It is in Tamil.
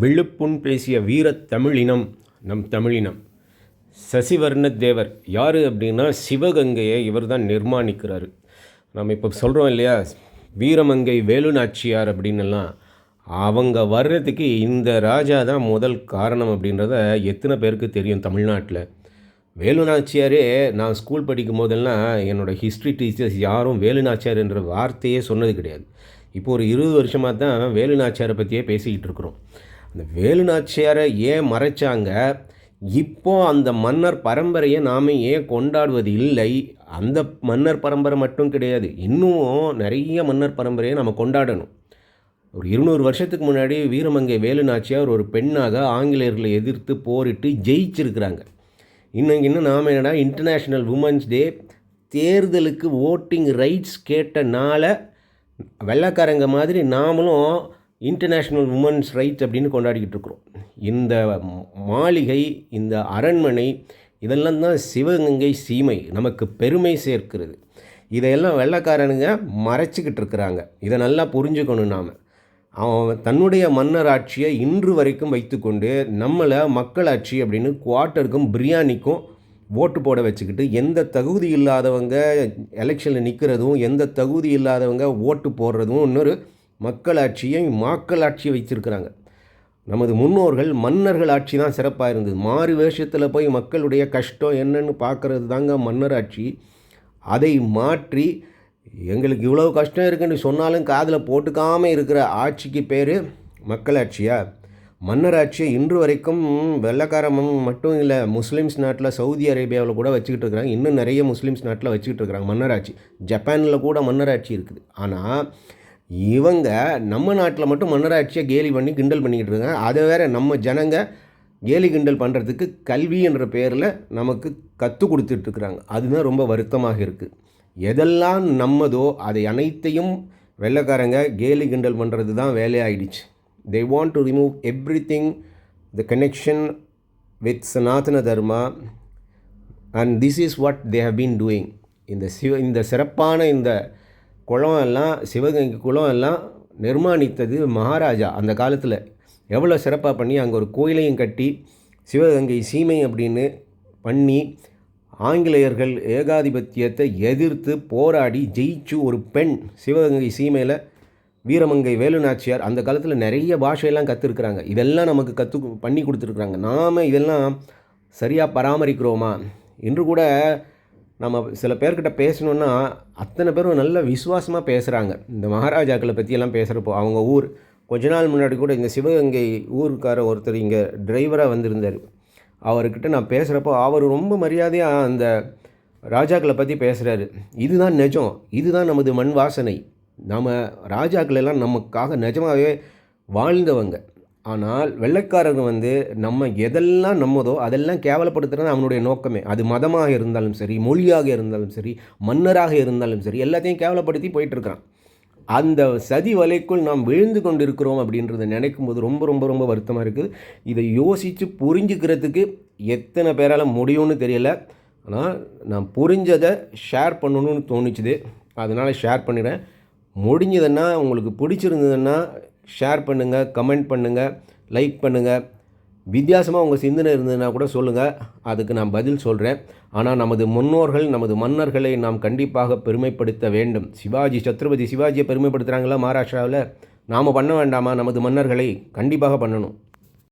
விழுப்புண் பேசிய வீரத் தமிழினம் நம் தமிழினம். சசிவர்ணத்தேவர் யார் அப்படின்னா சிவகங்கையை இவர் தான் நிர்மாணிக்கிறார். நம்ம இப்போ சொல்கிறோம் இல்லையா, வீரமங்கை வேலுநாச்சியார் அப்படின்னுலாம், அவங்க வர்றதுக்கு இந்த ராஜா தான் முதல் காரணம் அப்படின்றத எத்தனை பேருக்கு தெரியும் தமிழ்நாட்டில். வேலுநாச்சியாரே நான் ஸ்கூல் படிக்கும் போதெல்லாம் என்னோடய ஹிஸ்ட்ரி டீச்சர்ஸ் யாரும் வேலுநாச்சியார் என்ற வார்த்தையே சொன்னது கிடையாது. இப்போ ஒரு 20 வருஷமாக தான் வேலுநாச்சியாரை பற்றியே பேசிக்கிட்டு இருக்கிறோம். அந்த வேலுநாச்சியாரை ஏன் மறைச்சாங்க, இப்போ அந்த மன்னர் பரம்பரையை நாம் ஏன் கொண்டாடுவது இல்லை? அந்த மன்னர் பரம்பரை மட்டும் கிடையாது, இன்னும் நிறைய மன்னர் பரம்பரையை நம்ம கொண்டாடணும். ஒரு 200 வருஷத்துக்கு முன்னாடி வீரமங்கை வேலுநாச்சியார் ஒரு பெண்ணாக ஆங்கிலேயர்களை எதிர்த்து போரிட்டு ஜெயிச்சிருக்கிறாங்க. இன்னும் நாம் என்னடா இன்டர்நேஷ்னல் உமன்ஸ் டே, தேர்தலுக்கு ஓட்டிங் ரைட்ஸ் கேட்டனால வெள்ளைக்காரங்க மாதிரி நாமளும் இன்டர்நேஷ்னல் உமன்ஸ் ரைட்ஸ் அப்படின்னு கொண்டாடிக்கிட்டு இருக்கிறோம். இந்த மாளிகை, இந்த அரண்மனை, இதெல்லாம் தான் சிவகங்கை சீமை நமக்கு பெருமை சேர்க்கிறது. இதையெல்லாம் வெள்ளைக்காரனுங்க மறைச்சிக்கிட்டு இருக்கிறாங்க. இதை நல்லா புரிஞ்சுக்கணும். நாம் அவன் தன்னுடைய மன்னர் ஆட்சியை இன்று வரைக்கும் வைத்துக்கொண்டு நம்மளை மக்களாட்சி அப்படின்னு குவார்ட்டருக்கும் பிரியாணிக்கும் ஓட்டு போட வச்சுக்கிட்டு, எந்த தகுதி இல்லாதவங்க எலெக்ஷனில் நிற்கிறதும், எந்த தகுதி இல்லாதவங்க ஓட்டு போடுறதும் இன்னொரு மக்களாட்சியை மாக்களாட்சியை வச்சுருக்கிறாங்க. நமது முன்னோர்கள் மன்னர்கள் ஆட்சி தான் சிறப்பாக இருந்தது. மாறு வேஷத்தில் போய் மக்களுடைய கஷ்டம் என்னன்னு பார்க்குறது தாங்க மன்னர் ஆட்சி. அதை மாற்றி எங்களுக்கு இவ்வளோ கஷ்டம் இருக்குன்னு சொன்னாலும் காதில் போட்டுக்காமல் இருக்கிற ஆட்சிக்கு பேர் மக்களாட்சியா? மன்னராட்சியை இன்று வரைக்கும் வெள்ளைக்காரன் மட்டும் இல்லை, முஸ்லீம்ஸ் நாட்டில் சவுதி அரேபியாவில் கூட வச்சுக்கிட்டு இருக்கிறாங்க. இன்னும் நிறைய முஸ்லீம்ஸ் நாட்டில் வச்சுக்கிட்டு இருக்கிறாங்க மன்னராட்சி. ஜப்பானில் கூட மன்னராட்சி இருக்குது. ஆனால் இவங்க நம்ம நாட்டில் மட்டும் மன்னராட்சியை கேலி பண்ணி கிண்டல் பண்ணிக்கிட்டு இருக்காங்க. அதை வேறு நம்ம ஜனங்க கேலி கிண்டல் பண்ணுறதுக்கு கல்வி என்ற பேரில் நமக்கு கற்றுக் கொடுத்துட்ருக்குறாங்க. அதுதான் ரொம்ப வருத்தமாக இருக்குது. எதெல்லாம் நம்மதோ அதை அனைத்தையும் வெள்ளைக்காரங்க கேலி கிண்டல் பண்ணுறது தான் வேலையாயிடுச்சு. They want to remove everything, the connection with Sanatana Dharma, and this is what they have been doing. இந்த சிறப்பான இந்த குளம் எல்லாம், சிவகங்கை குளம் எல்லாம் நிர்மாணித்தது மகாராஜா. அந்த காலத்தில் எவ்வளோ சிறப்பாக பண்ணி அங்கே ஒரு கோயிலையும் கட்டி சிவகங்கை சீமை அப்படின்னு பண்ணி ஆங்கிலேயர்கள் ஏகாதிபத்தியத்தை எதிர்த்து போராடி ஜெயிச்சு ஒரு பெண் சிவகங்கை சீமையில் வீரமங்கை வேலுநாச்சியார் அந்த காலத்தில் நிறைய பாஷையெல்லாம் கற்றுருக்குறாங்க. இதெல்லாம் நமக்கு பண்ணி கொடுத்துருக்குறாங்க. நாம் இதெல்லாம் சரியாக பராமரிக்கிறோமா? இன்று கூட நம்ம சில பேர்கிட்ட பேசணுன்னா அத்தனை பேரும் நல்ல விசுவாசமாக பேசுகிறாங்க. இந்த மகாராஜாக்களை பற்றியெல்லாம் பேசுகிறப்போ அவங்க ஊர் கொஞ்ச நாள் முன்னாடி கூட இந்த சிவகங்கை ஊருக்கார ஒருத்தர் இங்கே டிரைவராக வந்திருந்தார். அவர்கிட்ட நான் பேசுகிறப்போ அவர் ரொம்ப மரியாதையாக அந்த ராஜாக்களை பற்றி பேசுகிறாரு. இதுதான் நிஜம், இதுதான் நமது மண் வாசனை. நம்ம ராஜாக்கள் எல்லாம் நமக்காக நிஜமாகவே வாழ்ந்தவங்க. ஆனால் வெள்ளைக்காரங்க நம்ம எதெல்லாம் நம்மதோ அதெல்லாம் கேவலப்படுத்துகிறது அவனுடைய நோக்கமே. அது மதமாக இருந்தாலும் சரி, மொழியாக இருந்தாலும் சரி, மன்னராக இருந்தாலும் சரி, எல்லாத்தையும் கேவலப்படுத்தி போயிட்டுருக்கிறான். அந்த சதி வலைக்குள் நாம் விழுந்து கொண்டு இருக்கிறோம் அப்படின்றத நினைக்கும் போது ரொம்ப ரொம்ப ரொம்ப வருத்தமாக இருக்குது. இதை யோசித்து புரிஞ்சுக்கிறதுக்கு எத்தனை பேரால் முடியும்னு தெரியல. ஆனால் நான் புரிஞ்சதை ஷேர் பண்ணணும்னு தோணிச்சுது, அதனால் ஷேர் பண்ணிடுறேன். முடிஞ்சதுன்னா உங்களுக்கு பிடிச்சிருந்ததுன்னா ஷேர் பண்ணுங்கள், கமெண்ட் பண்ணுங்கள், லைக் பண்ணுங்கள். வித்தியாசமாக உங்கள் சிந்தனை இருந்ததுன்னா கூட சொல்லுங்கள், அதுக்கு நான் பதில் சொல்கிறேன். ஆனால் நமது முன்னோர்கள், நமது மன்னர்களை நாம் கண்டிப்பாக பெருமைப்படுத்த வேண்டும். சத்ரபதி சிவாஜியை பெருமைப்படுத்துகிறாங்களா மகாராஷ்டிராவில்? நாம் பண்ண வேண்டாமா? நமது மன்னர்களை கண்டிப்பாக பண்ணணும்.